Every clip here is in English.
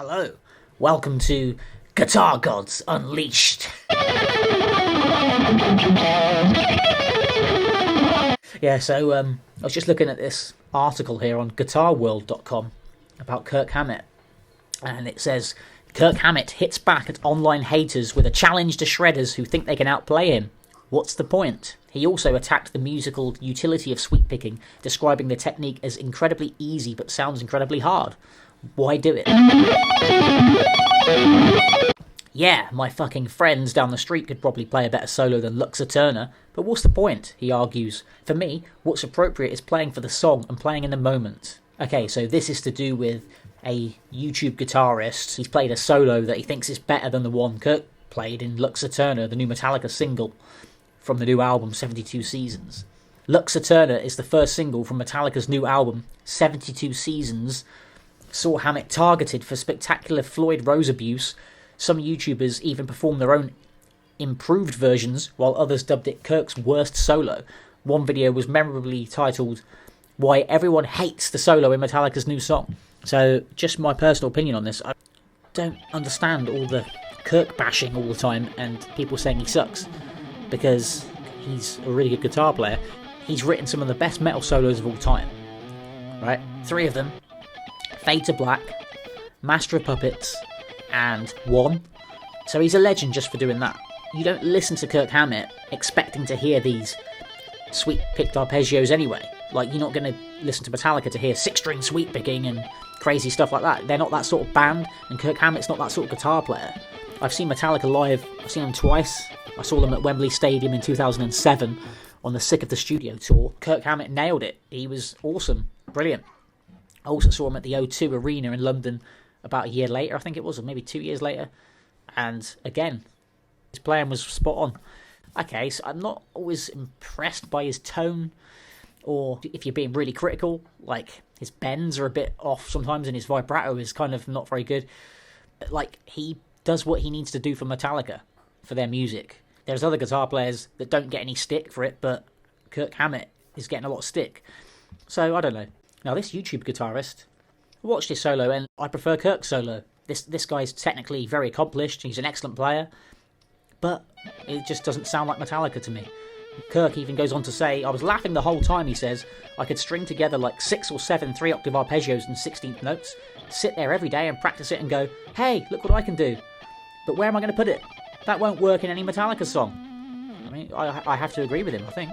Hello, welcome to Guitar Gods Unleashed. I was just looking at this article here on guitarworld.com about KIRK HAMMETT, and it says, KIRK HAMMETT hits back at online haters with a challenge to shredders who think they can outplay him. What's the point? He also attacked the musical utility of sweep picking, describing the technique as incredibly easy but sounds incredibly hard. Why do it? Yeah, my fucking friends down the street could probably play a better solo than Luxor Turner, but what's the point, he argues. For me, what's appropriate is playing for the song and playing in the moment. Okay, so this is to do with a YouTube guitarist. He's played a solo that he thinks is better than the one KIRK played in Luxor Turner, the new Metallica single from the new album 72 Seasons. Luxor Turner is the first single from Metallica's new album 72 Seasons. Saw Hammett targeted for spectacular Floyd Rose abuse. Some YouTubers even performed their own improved versions, while others dubbed it KIRK's worst solo. One video was memorably titled, "Why Everyone Hates the Solo in Metallica's New Song." So, just my personal opinion on this, I don't understand all the KIRK bashing all the time and people saying he sucks, because he's a really good guitar player. He's written some of the best metal solos of all time, right? 3 of them: Fade to Black, Master of Puppets, and One. So he's a legend just for doing that. You don't listen to KIRK HAMMETT expecting to hear these sweep picked arpeggios anyway. Like, you're not going to listen to Metallica to hear 6-string sweep picking and crazy stuff like that. They're not that sort of band, and KIRK HAMMETT's not that sort of guitar player. I've seen Metallica live. I've seen them twice. I saw them at Wembley Stadium in 2007 on the Sick of the Studio tour. KIRK HAMMETT nailed it. He was awesome. Brilliant. I also saw him at the O2 Arena in London about a year later, I think it was, or maybe 2 years later. And again, his playing was spot on. Okay, so I'm not always impressed by his tone, or if you're being really critical, like his bends are a bit off sometimes and his vibrato is kind of not very good. Like, he does what he needs to do for Metallica, for their music. There's other guitar players that don't get any stick for it, but KIRK HAMMETT is getting a lot of stick. So, I don't know. Now, this YouTube guitarist, I watched his solo, and I prefer KIRK's solo. This guy's technically very accomplished, he's an excellent player, but it just doesn't sound like Metallica to me. KIRK even goes on to say, "I was laughing the whole time," he says. "I could string together like 6 or 7 3-octave arpeggios and 16th notes, sit there every day and practice it and go, hey, look what I can do. But where am I going to put it? That won't work in any Metallica song." I mean, I have to agree with him, I think.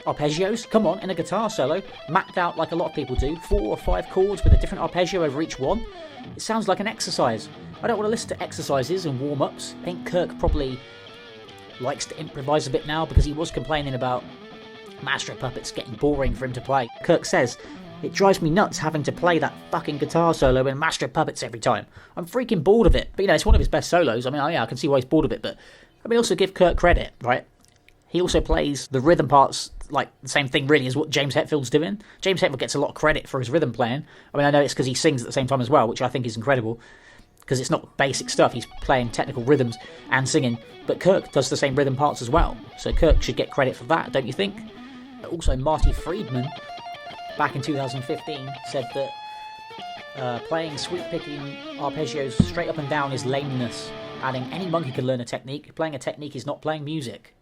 Arpeggios, come on, in a guitar solo, mapped out like a lot of people do, 4 or 5 chords with a different arpeggio over each one. It sounds like an exercise. I don't want to listen to exercises and warm-ups. I think KIRK probably likes to improvise a bit now, because he was complaining about Master of Puppets getting boring for him to play. KIRK says, "It drives me nuts having to play that fucking guitar solo in Master of Puppets every time. I'm freaking bored of it." But, it's one of his best solos. I mean, yeah, I can see why he's bored of it, but I mean, also give KIRK credit, right? He also plays the rhythm parts like the same thing really as what James Hetfield's doing. James Hetfield gets a lot of credit for his rhythm playing. I mean, I know it's because he sings at the same time as well, which I think is incredible, because it's not basic stuff. He's playing technical rhythms and singing, but KIRK does the same rhythm parts as well. So KIRK should get credit for that, don't you think? Also, Marty Friedman, back in 2015, said that playing sweep-picking arpeggios straight up and down is lameness, adding, "Any monkey can learn a technique. Playing a technique is not playing music."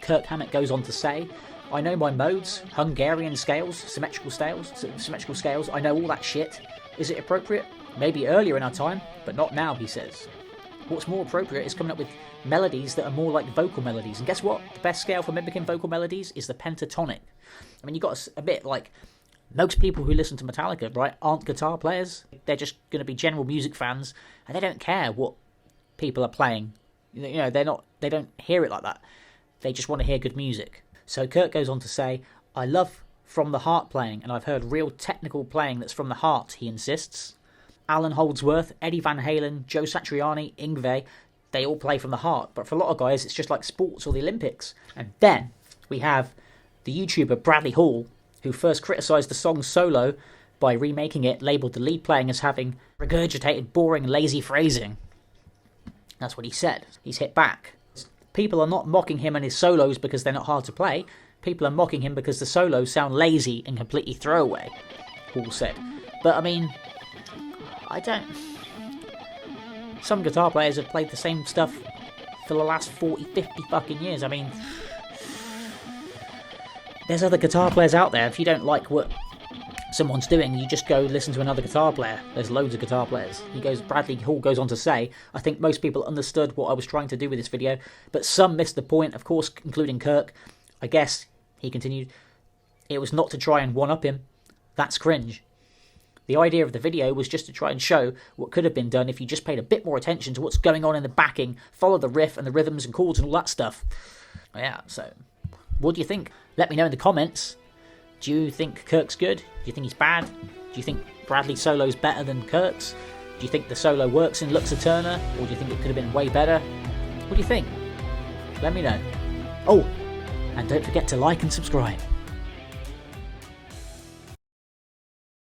KIRK HAMMETT goes on to say, "I know my modes, Hungarian scales, symmetrical scales, I know all that shit. Is it appropriate? Maybe earlier in our time, but not now," he says. What's more appropriate is coming up with melodies that are more like vocal melodies. And guess what? The best scale for mimicking vocal melodies is the pentatonic. I mean, you got a bit like, most people who listen to Metallica, right, aren't guitar players. They're just going to be general music fans, and they don't care what people are playing. They don't hear it like that. They just want to hear good music. So KIRK goes on to say, "I love from the heart playing, and I've heard real technical playing that's from the heart," he insists. Alan Holdsworth, Eddie Van Halen, Joe Satriani, Yngwie, they all play from the heart. But for a lot of guys, it's just like sports or the Olympics. And then we have the YouTuber Bradley Hall, who first criticised the song's solo by remaking it, labelled the lead playing as having regurgitated, boring, lazy phrasing. That's what he said. He's hit back. People are not mocking him and his solos because they're not hard to play. People are mocking him because the solos sound lazy and completely throwaway, Hall said. But, I mean, I don't... Some guitar players have played the same stuff for the last 40, 50 fucking years. I mean, there's other guitar players out there. If you don't like what someone's doing, you just go listen to another guitar player. There's loads of guitar players. Bradley Hall goes on to say, I think most people understood what I was trying to do with this video, but some missed the point, of course, including Kirk. I guess, he continued, it was not to try and one-up him. That's cringe. The idea of the video was just to try and show what could have been done if you just paid a bit more attention to what's going on in the backing, follow the riff and the rhythms and chords and all that stuff. Yeah, so, what do you think? Let me know in the comments. Do you think Kirk's good? Do you think he's bad? Do you think Bradley's solo's better than Kirk's? Do you think the solo works in Lux Eterna? Or do you think it could have been way better? What do you think? Let me know. Oh, and don't forget to like and subscribe.